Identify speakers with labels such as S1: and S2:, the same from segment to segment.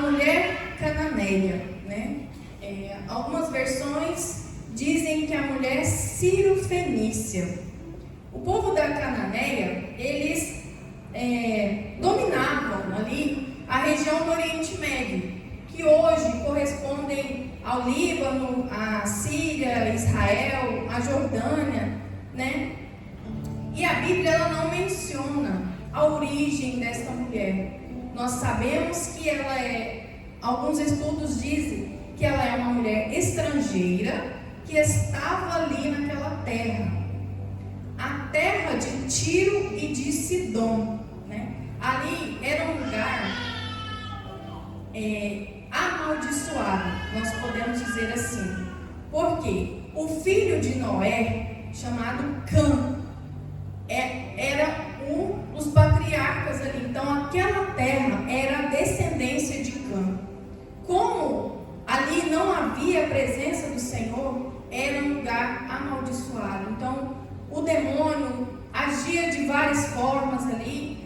S1: mulher cananeia, né? Algumas versões dizem que a mulher Ciro-fenícia. O povo da Cananeia, eles dominavam ali a região do Oriente Médio, que hoje correspondem ao Líbano, a Síria, Israel, a Jordânia, né? E a Bíblia ela não menciona a origem desta mulher. Nós sabemos que ela alguns estudos dizem que ela é uma mulher estrangeira que estava ali naquela terra, a terra de Tiro e de Sidom, né? Ali era um lugar amaldiçoado, nós podemos dizer assim, porque o filho de Noé, chamado Cã, era um dos patriarcas ali. Então aquela terra era a descendência de Cã. Como ali não havia a presença do Senhor, era um lugar amaldiçoado. Então o demônio agia de várias formas ali,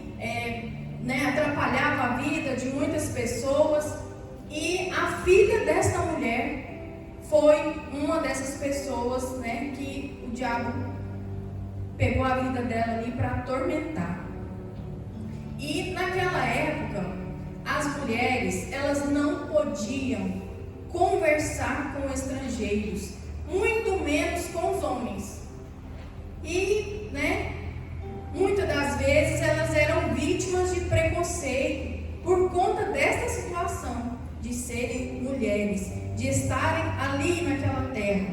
S1: atrapalhava a vida de muitas pessoas. E a filha desta mulher foi uma dessas pessoas, né, que o diabo pegou a vida dela ali para atormentar. E naquela época, as mulheres, elas não podiam conversar com estrangeiros, muito menos com os homens. E, muitas das vezes elas eram vítimas de preconceito por conta desta situação de serem mulheres, de estarem ali naquela terra.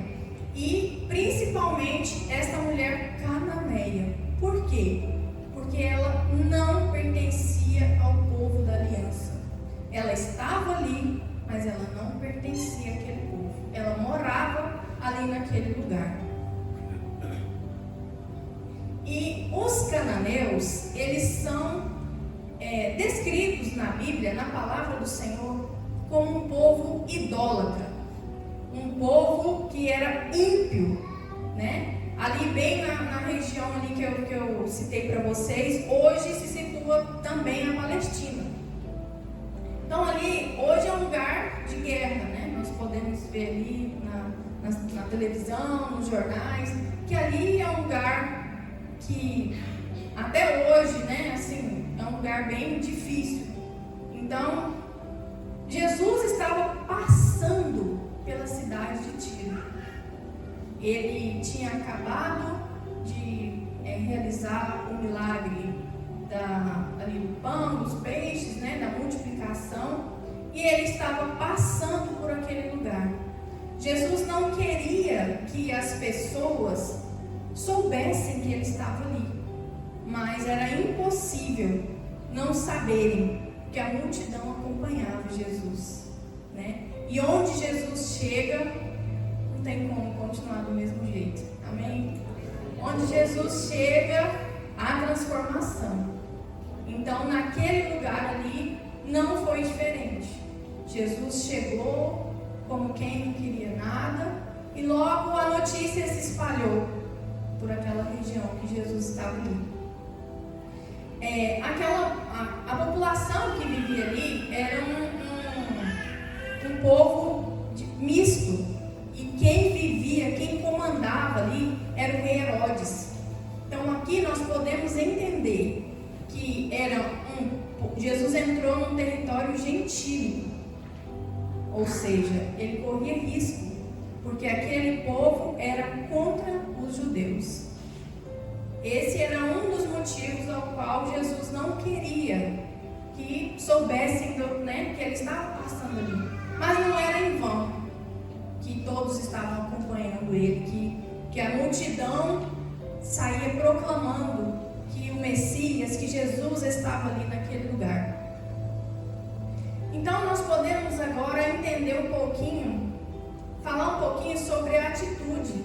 S1: E principalmente esta mulher cananeia. Por quê? Porque ela não pertencia ao povo da aliança. Ela estava ali, mas ela não pertencia àquele povo. Ela morava ali naquele lugar. E os cananeus, eles são descritos na Bíblia, na palavra do Senhor, como um povo idólatra, um povo que era ímpio, né? Ali bem na região ali que eu citei para vocês, hoje se situa também a Palestina. Então ali, hoje é um lugar de guerra, né? Nós podemos ver ali na televisão, nos jornais, que ali é um lugar que até hoje, né, assim, é um lugar bem difícil. Então, Jesus estava passando pela cidade de Tiro. Ele tinha acabado de realizar o milagre do pão, dos peixes, né, da multiplicação, e ele estava passando por aquele lugar. Jesus não queria que as pessoas soubessem que ele estava ali, mas era impossível não saberem que a multidão acompanhava Jesus, né? E onde Jesus chega, não tem como continuar do mesmo jeito, amém? Onde Jesus chega, há transformação. Então naquele lugar ali não foi diferente. Jesus chegou como quem não queria nada, e logo a notícia se espalhou por aquela região que Jesus estava ali. A população que vivia ali era um povo misto, e quem vivia, quem comandava ali era o rei Herodes. Então aqui nós podemos entender que Jesus entrou num território gentílico, ou seja, ele corria risco, porque aquele povo era contra os judeus. Esse era um dos motivos ao qual Jesus não queria que soubessem, que ele estava passando ali. Mas não era em vão que todos estavam acompanhando ele, que a multidão saía proclamando que o Messias, que Jesus estava ali naquele lugar. Então nós podemos agora entender um pouquinho, falar um pouquinho sobre a atitude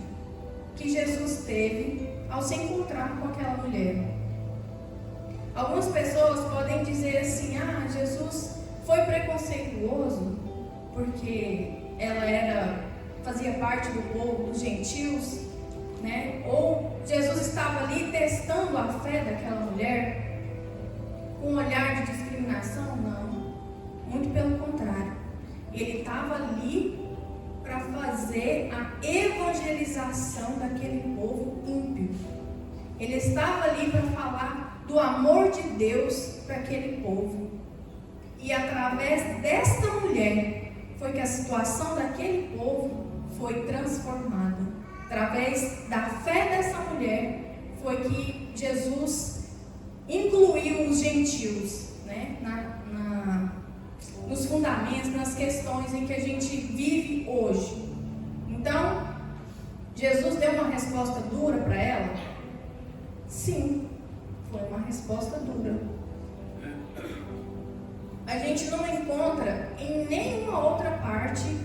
S1: que Jesus teve ao se encontrar com aquela mulher. Algumas pessoas podem dizer assim: Jesus foi preconceituoso porque ela fazia parte do povo dos gentios, né? Ou Jesus estava ali testando a fé daquela mulher com um olhar de discriminação? Não, muito pelo contrário. ali para fazer a evangelização daquele povo ímpio. Ele estava ali para falar do amor de Deus para aquele povo. E através desta mulher foi que a situação daquele povo foi transformada. Através da fé dessa mulher foi que Jesus incluiu os gentios, né, nos fundamentos, nas questões em que a gente vive hoje. Então, Jesus deu uma resposta dura para ela? Sim, foi uma resposta dura. A gente não encontra em nenhuma outra parte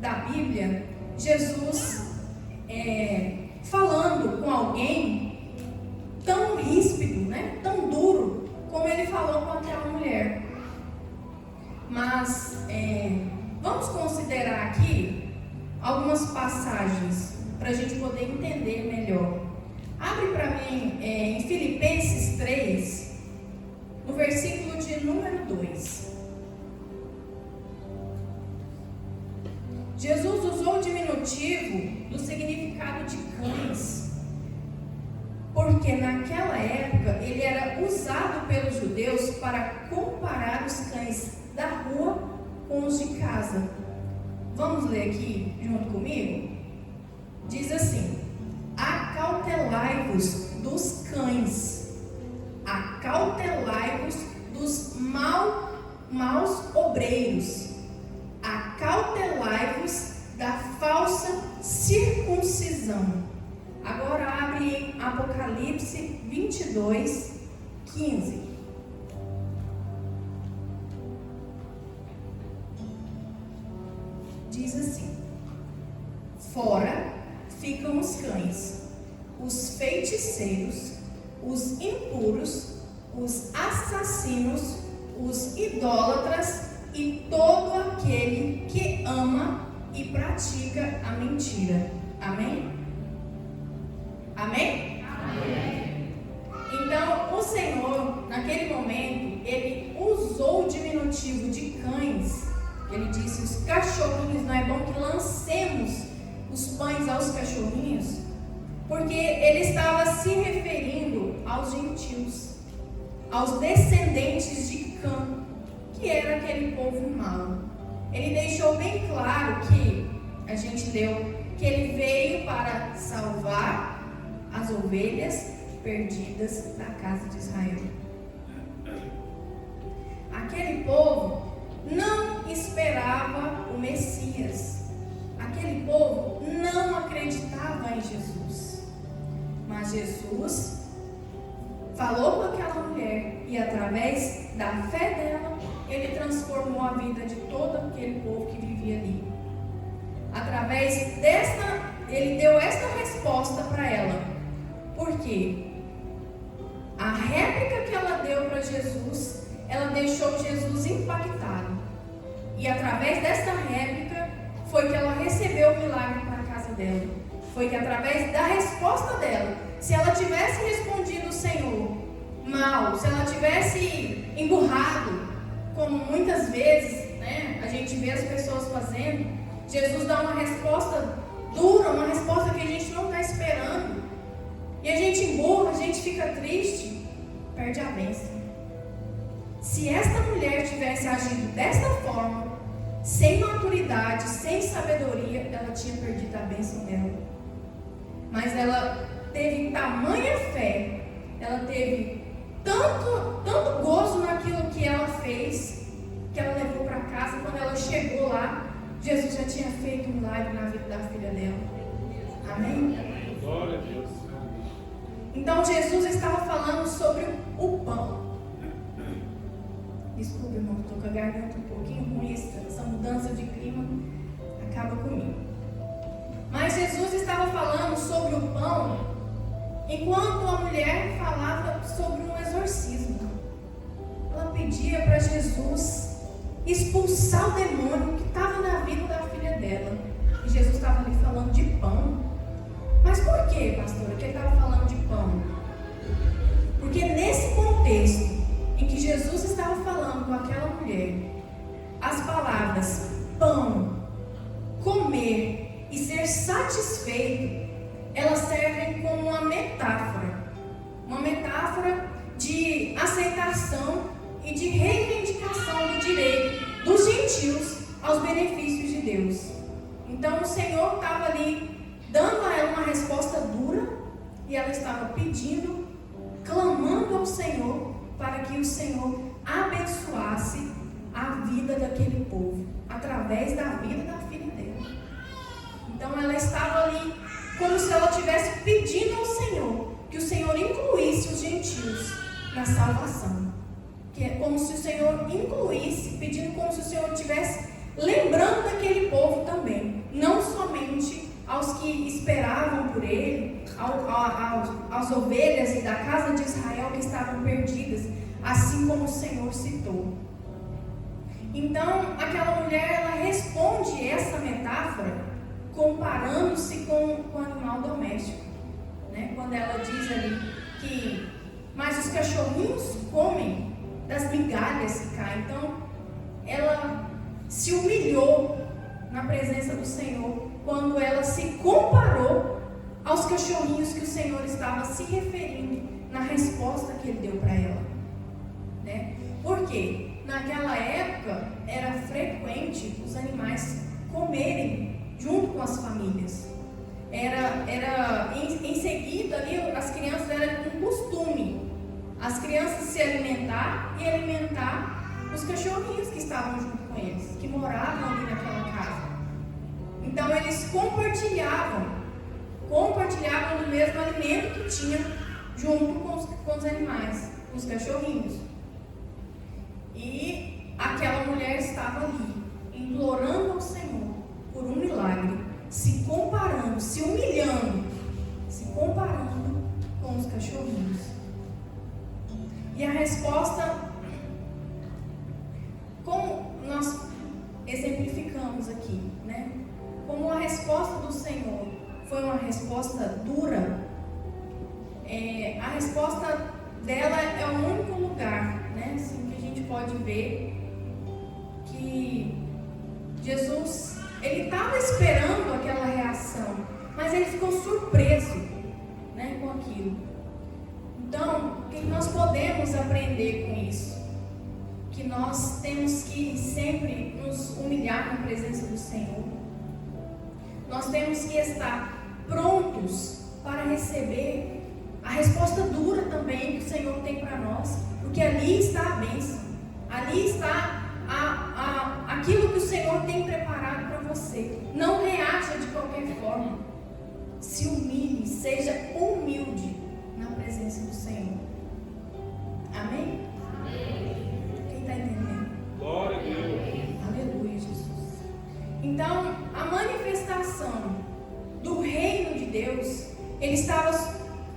S1: da Bíblia Jesus falando com alguém tão ríspido, né, tão duro, como ele falou com aquela mulher. Mas vamos considerar aqui algumas passagens para a gente poder entender melhor. Abre para mim em Filipenses 3, no versículo de número 2. Jesus usou o diminutivo do significado de cães, porque naquela época ele era usado pelos judeus para comparar os cães da rua com os de casa. Vamos ler aqui junto comigo? Diz assim: acautelai-vos dos cães, acautelai-vos dos maus obreiros, acautelai-vos da falsa circuncisão. Agora abre em Apocalipse 22, 15. Diz assim: fora ficam os cães, os feiticeiros, os impuros, os assassinos, os idólatras e todo aquele que ama e pratica a mentira. Amém? Amém? Amém. Então, o Senhor, naquele momento, ele usou o diminutivo de cães. Ele disse: os cachorrinhos, não é bom que lancemos os pães aos cachorrinhos? Porque ele estava se referindo aos gentios, aos descendentes de Cã, que era aquele povo mau. Ele deixou bem claro que, a gente leu, que ele veio para salvar as ovelhas perdidas da casa de Israel. Aquele povo não esperava o Messias. Aquele povo não acreditava em Jesus. Mas Jesus falou com aquela mulher e através da fé dela, ele transformou a vida de todo aquele povo que vivia ali. Através desta, ele deu esta resposta para ela. Por quê? A réplica que ela deu para Jesus, ela deixou Jesus impactado. E através desta réplica, foi que ela recebeu o milagre para a casa dela. Foi que através da resposta dela, se ela tivesse respondido o Senhor mal, se ela tivesse emburrado, como muitas vezes, né, a gente vê as pessoas fazendo, Jesus dá uma resposta dura, uma resposta que a gente não está esperando. E a gente emburra, a gente fica triste, perde a bênção. Se esta mulher tivesse agido desta forma, sem maturidade, sem sabedoria, ela tinha perdido a bênção dela. Mas ela teve tamanha fé, ela teve tanto gozo naquilo que ela fez, que ela levou para casa. Quando ela chegou lá, Jesus já tinha feito um milagre na vida da filha dela. Amém?
S2: Glória a Deus.
S1: Então Jesus estava falando sobre o pão. Desculpa, irmão, estou com a garganta um pouquinho ruim, essa mudança de clima acaba comigo. Mas Jesus estava falando sobre o pão, enquanto a mulher falava sobre um exorcismo. Ela pedia para Jesus expulsar o demônio que estava na vida da filha dela. E Jesus estava ali falando de pão. Mas por que, pastora, que ele estava falando de pão? Porque nesse contexto em que Jesus estava falando com aquela mulher, as palavras pão satisfeito, elas servem como uma metáfora de aceitação e de reivindicação do direito dos gentios aos benefícios de Deus. Então o Senhor estava ali dando a ela uma resposta dura, e ela estava pedindo, clamando ao Senhor para que o Senhor abençoasse a vida daquele povo, através da vida da filha dela. Então ela estava ali como se ela estivesse pedindo ao Senhor que o Senhor incluísse os gentios na salvação. Que é como se o Senhor incluísse, pedindo como se o Senhor estivesse lembrando daquele povo também, não somente aos que esperavam por ele, às ovelhas e da casa de Israel que estavam perdidas, assim como o Senhor citou. Então, aquela mulher, ela responde essa metáfora comparando-se com o animal doméstico, né? Quando ela diz ali que, mas os cachorrinhos comem das migalhas que caem. Então, ela se humilhou na presença do Senhor quando ela se comparou aos cachorrinhos que o Senhor estava se referindo na resposta que ele deu para ela, né? Por quê? Naquela época era frequente os animais comerem junto com as famílias. Era em seguida ali, as crianças, era um costume as crianças se alimentar e alimentar os cachorrinhos que estavam junto com eles, que moravam ali naquela casa. Então eles compartilhavam do mesmo alimento que tinha junto com os animais, os cachorrinhos. E aquela mulher estava ali, implorando ao Senhor por um milagre, se comparando, se humilhando, se comparando com os cachorrinhos. E a resposta, como nós exemplificamos aqui, né? Como a resposta do Senhor foi uma resposta dura, a resposta dela é o único lugar, né? Assim, que a gente pode ver que Jesus, ele estava esperando aquela reação, mas ele ficou surpreso, né, com aquilo. Então, o que nós podemos aprender com isso? Que nós temos que sempre nos humilhar na presença do Senhor. Nós temos que estar prontos para receber a resposta dura também que o Senhor tem para nós, porque ali está a bênção, ali está aquilo que o Senhor tem preparado para você. Não reaja de qualquer forma, se humilhe, seja humilde na presença do Senhor. Amém? Amém. Quem está entendendo?
S2: Glória a Deus.
S1: Aleluia, Jesus. Então, a manifestação do reino de Deus, ele estava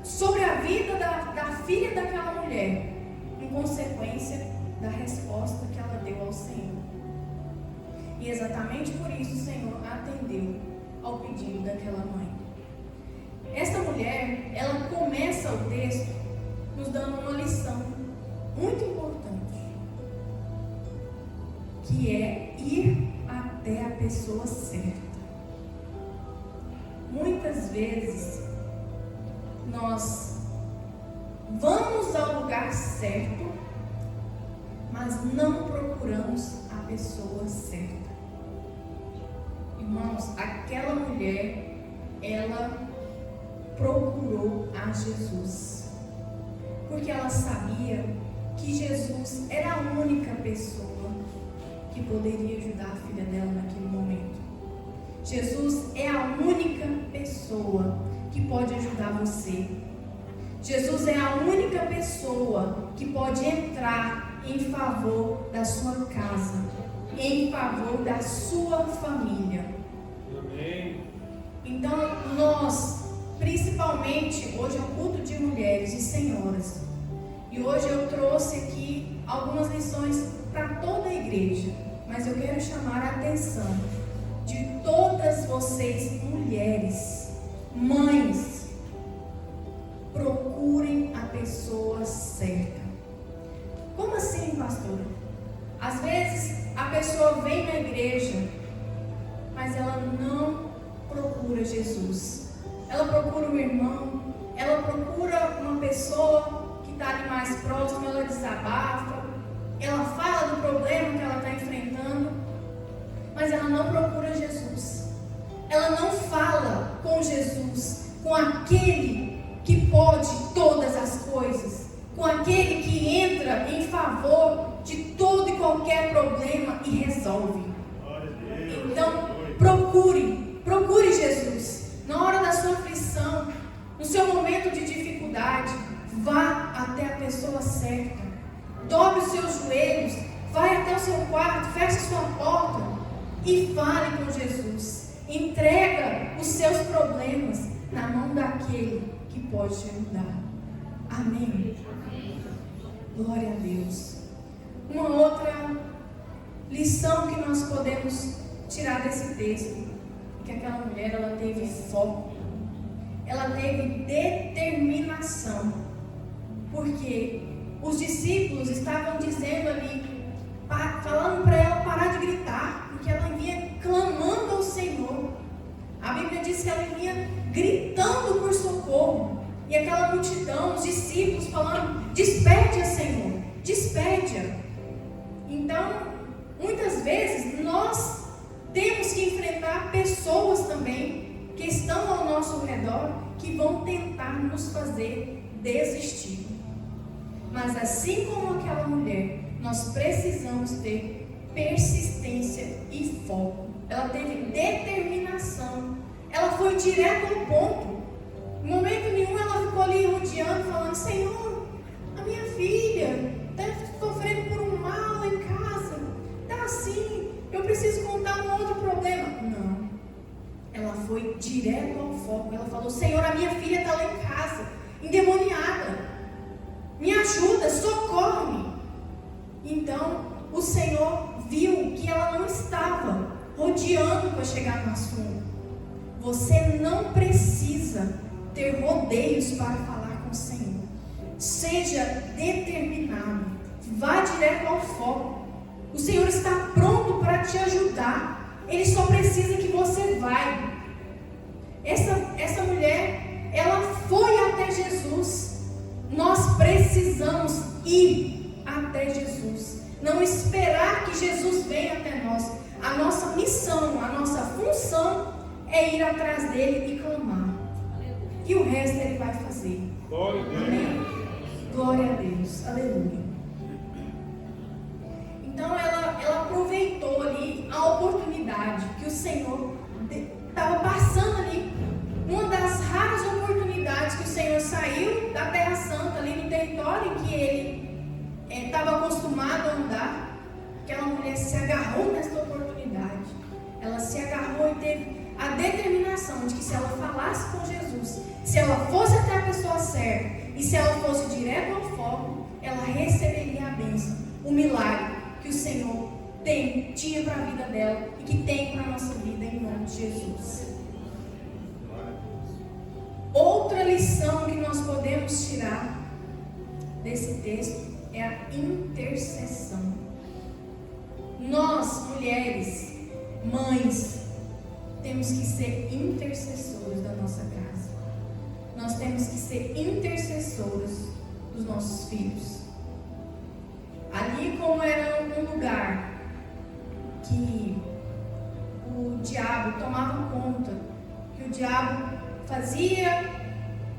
S1: sobre a vida da filha daquela mulher, em consequência da resposta que ela deu ao Senhor. E exatamente por isso o Senhor atendeu ao pedido daquela mãe. Esta mulher, ela começa o texto nos dando uma lição muito importante, que é ir até a pessoa certa. Muitas vezes nós vamos ao lugar certo, mas não procuramos a pessoa certa. Irmãos, aquela mulher, ela procurou a Jesus, porque ela sabia que Jesus era a única pessoa que poderia ajudar a filha dela naquele momento. Jesus é a única pessoa que pode ajudar você. Jesus é a única pessoa que pode entrar em favor da sua casa, em favor da sua família.
S2: Amém.
S1: Então nós, principalmente, hoje é um culto de mulheres e senhoras, e hoje eu trouxe aqui algumas lições para toda a igreja, mas eu quero chamar a atenção de todas vocês, mulheres, mães. Procurem a pessoa certa. Como assim, pastora? Às vezes a pessoa vem na igreja, mas ela não procura Jesus. Ela procura um irmão, ela procura uma pessoa que está ali mais próxima, ela desabafa, ela fala do problema que ela está enfrentando, mas ela não procura Jesus. Ela não fala com Jesus, com aquele que pode todas as coisas, com aquele que entra em favor de todo e qualquer problema e resolve. Então, procure Jesus. Na hora da sua aflição, no seu momento de dificuldade, vá até a pessoa certa. Dobre os seus joelhos, vai até o seu quarto, feche sua porta e fale com Jesus. Entrega os seus problemas na mão daquele que pode te ajudar. Amém. Glória a Deus. Uma outra lição que nós podemos tirar desse texto é que aquela mulher, ela teve foco, ela teve determinação, porque os discípulos estavam dizendo ali, falando para ela parar de gritar, porque ela vinha clamando ao Senhor. A Bíblia diz que ela vinha gritando por socorro, e aquela multidão, os discípulos falando: despede-a, Senhor, despede-a. Então, muitas vezes nós temos que enfrentar pessoas também que estão ao nosso redor, que vão tentar nos fazer desistir. Mas assim como aquela mulher, nós precisamos ter persistência e foco. Ela teve determinação. Ela foi direto ao ponto. Em momento nenhum ela ficou ali rodeando, falando: Senhor, a minha filha está sofrendo por um mal lá em casa, está assim, eu preciso contar um outro problema. Não. Ela foi direto ao foco. Ela falou: Senhor, a minha filha está lá em casa, endemoniada. Me ajuda, socorre-me. Então, o Senhor viu que ela não estava rodeando para chegar no assunto. Você não precisa ter rodeios para falar com o Senhor. Seja determinado. Vá direto ao foco. O Senhor está pronto para te ajudar. Ele só precisa que você vá. Essa mulher, ela foi até Jesus. Nós precisamos ir até Jesus. Não esperar que Jesus venha até nós. A nossa missão, a nossa função é ir atrás dele e clamar. E o resto ele vai fazer.
S2: Glória a Deus.
S1: Amém? Glória a Deus. Aleluia. Então ela aproveitou ali a oportunidade que o Senhor estava passando ali. Uma das raras oportunidades que o Senhor saiu da Terra Santa, ali no território em que ele estava acostumado a andar. Aquela mulher se agarrou nessa oportunidade. Ela se agarrou e teve a determinação de que se ela falasse com Jesus, se ela fosse até a pessoa certa e se ela fosse direto ao foco, ela receberia a bênção, o milagre que o Senhor tinha para a vida dela e que tem para a nossa vida, em nome de Jesus. Outra lição que nós podemos tirar desse texto é a intercessão. Nós, mulheres, mães, temos que ser intercessoras da nossa casa. Nós temos que ser intercessoras dos nossos filhos. Ali, como era um lugar que o diabo tomava conta, que o diabo fazia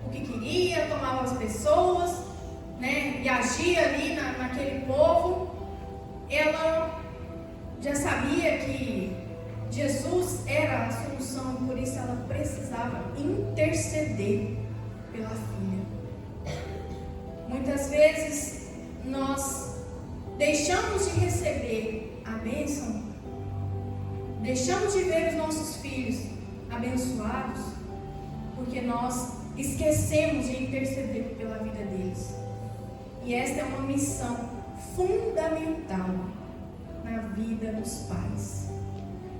S1: o que queria, tomava as pessoas, né, e agia ali naquele povo, ela já sabia que Jesus era a solução, por isso ela precisava interceder pela filha. Muitas vezes nós deixamos de receber a bênção, deixamos de ver os nossos filhos abençoados, porque nós esquecemos de interceder pela vida deles. E esta é uma missão fundamental na vida dos pais.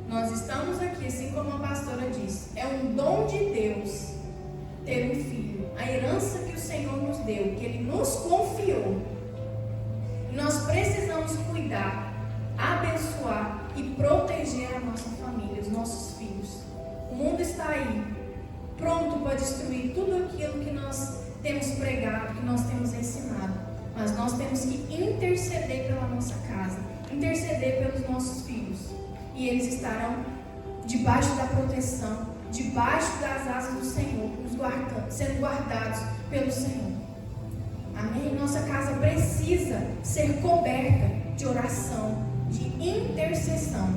S1: Nós estamos aqui, assim como a pastora disse, é um dom de Deus ter um filho, a herança que o Senhor nos deu, que Ele nos confiou. E nós precisamos cuidar, abençoar e proteger a nossa família, os nossos filhos, O mundo está aí, pronto para destruir tudo aquilo que nós temos pregado, que nós temos ensinado. Mas nós temos que interceder pela nossa casa, interceder pelos nossos filhos. E eles estarão debaixo da proteção, debaixo das asas do Senhor, sendo guardados pelo Senhor. Amém? Nossa casa precisa ser coberta de oração, de intercessão.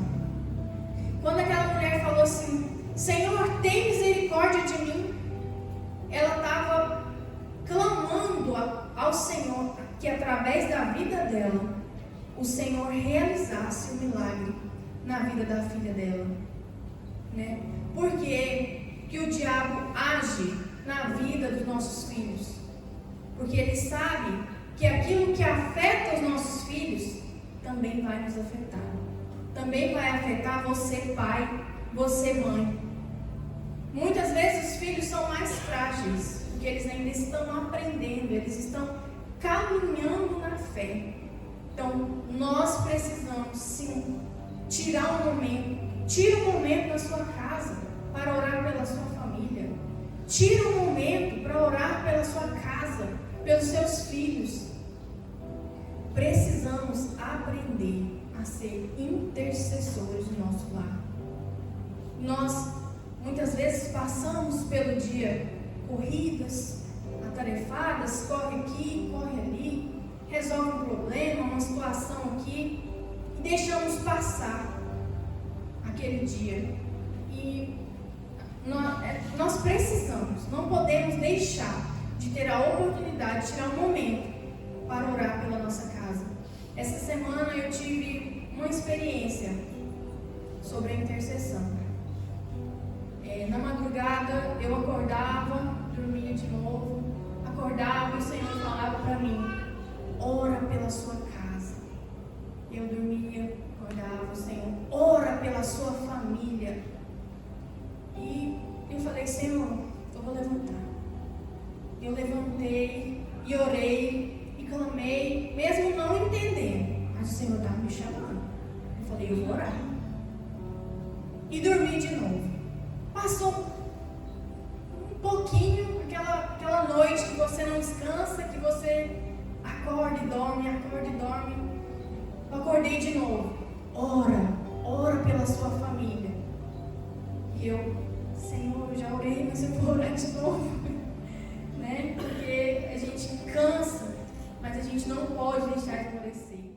S1: Quando aquela mulher falou assim: Senhor, tem misericórdia de mim, ela estava clamando ao Senhor que através da vida dela, o Senhor realizasse o milagre na vida da filha dela, né? Por que o diabo age na vida dos nossos filhos? Porque ele sabe que aquilo que afeta os nossos filhos também vai nos afetar. Também vai afetar você, pai, você, mãe. Muitas vezes os filhos são mais frágeis, porque eles ainda estão aprendendo, eles estão caminhando na fé. Então, nós precisamos, sim, tirar um momento. Tira um momento na sua casa para orar pela sua família. Tira um momento para orar pela sua casa, pelos seus filhos. Precisamos aprender a ser intercessores do nosso lar. Nós, muitas vezes, passamos pelo dia corridas, atarefadas, corre aqui, corre ali, resolve um problema, uma situação aqui, e deixamos passar aquele dia. E nós precisamos, não podemos deixar de ter a oportunidade de tirar um momento para orar pela nossa casa. Essa semana eu tive uma experiência sobre a intercessão. Na madrugada eu acordava, dormia de novo, acordava e o Senhor falava para mim: ora pela sua casa. Eu dormia, acordava, o Senhor, ora pela sua família. E eu falei: Senhor, eu vou levantar. Eu levantei e orei e clamei, mesmo não entendendo, mas o Senhor estava me chamando. Eu falei: eu vou orar. E dormi de novo. Passou um pouquinho, aquela noite que você não descansa, que você acorda e dorme, acorda e dorme. Eu acordei de novo. Ora pela sua família. E eu: Senhor, eu já orei, mas eu vou orar de novo. Né? Porque a gente cansa, mas a gente não pode deixar de adoecer.